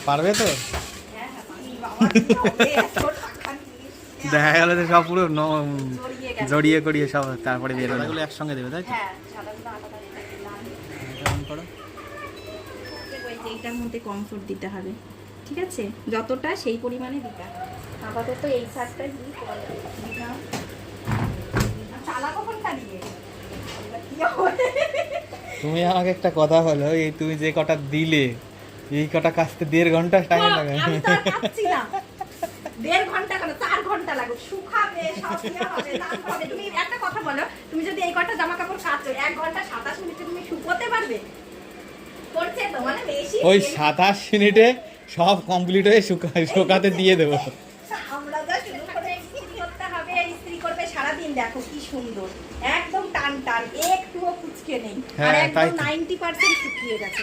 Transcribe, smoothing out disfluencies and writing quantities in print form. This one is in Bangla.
পারবে তো? দেখা গেল যে সব পুরো জড়িয়ে করিয়ে সব তারপরে বেরোলো। এগুলো একসঙ্গে দেবে তাই তো? করো। এইটার মধ্যে কমফোর্ট দিতে হবে, ঠিক আছে? যতটা সেই পরিমাণে দিতে হবে। আপাতত এই শার্টটাই দিই, দিলাম। চালা কখন কাটিয়ে তুমি আমাকে একটা কথা বলো, এই তুমি যে কটা দিলে এই কটা কাচতে 1.5 ঘন্টা টাইম লাগে। আমি তো আর কাচ্ছি না। 1.5 ঘন্টা কেন, 4 ঘন্টা লাগবে, শুকাবে, সব ইয়ে হবে, তারপরে তুমি একটা কথা বলো, তুমি যদি এই কটা জামা কাপড় কাচো 1 ঘন্টা 27 মিনিটে তুমি শুকোতে পারবে? করছে তো মানে বেশি। ওই 27 মিনিটে সব কমপ্লিট হয়ে শুকাতে দিয়ে দেবো। আমরা যা শুরু করে ইস্ত্রি করতে হবে, ইস্ত্রি করবে সারাদিন। দেখো কি সুন্দর, একদম টান টান, একটুও কুচকে নেই, আর একদম 90% শুকিয়ে গেছে।